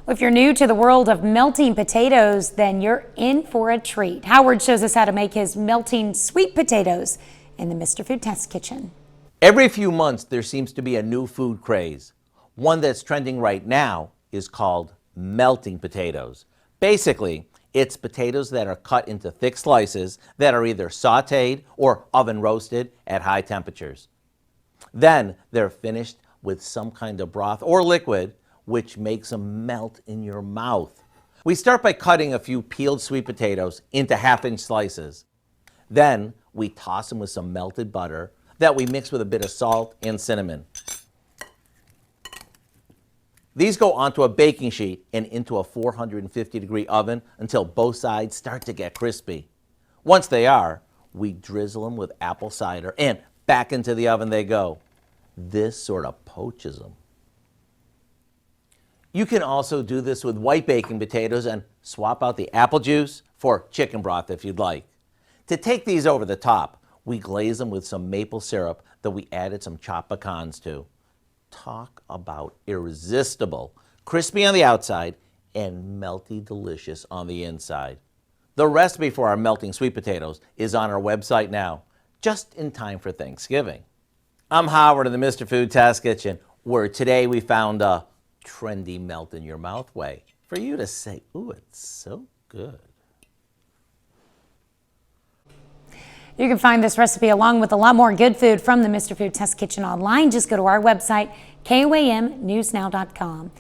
If you're new to the world of melting potatoes, then you're in for a treat. Howard shows us how to make his melting sweet potatoes in the Mr. Food Test Kitchen. Every few months, there seems to be a new food craze. One that's trending right now is called melting potatoes. Basically, it's potatoes that are cut into thick slices that are either sauteed or oven roasted at high temperatures. Then they're finished with some kind of broth or liquid which makes them melt in your mouth. We start by cutting a few peeled sweet potatoes into half-inch slices. Then we toss them with some melted butter that we mix with a bit of salt and cinnamon. These go onto a baking sheet and into a 450-degree oven until both sides start to get crispy. Once they are, we drizzle them with apple cider and back into the oven they go. This sort of poaches them. You can also do this with white baking potatoes and swap out the apple juice for chicken broth if you'd like. To take these over the top, we glaze them with some maple syrup that we added some chopped pecans to. Talk about irresistible, crispy on the outside and melty delicious on the inside. The recipe for our melting sweet potatoes is on our website now, just in time for Thanksgiving. I'm Howard in the Mr. Food Test Kitchen, where today we found a trendy melt in your mouth way for you to say, ooh, it's so good. You can find this recipe along with a lot more good food from the Mr. Food Test Kitchen online. Just go to our website, KOAMnewsnow.com.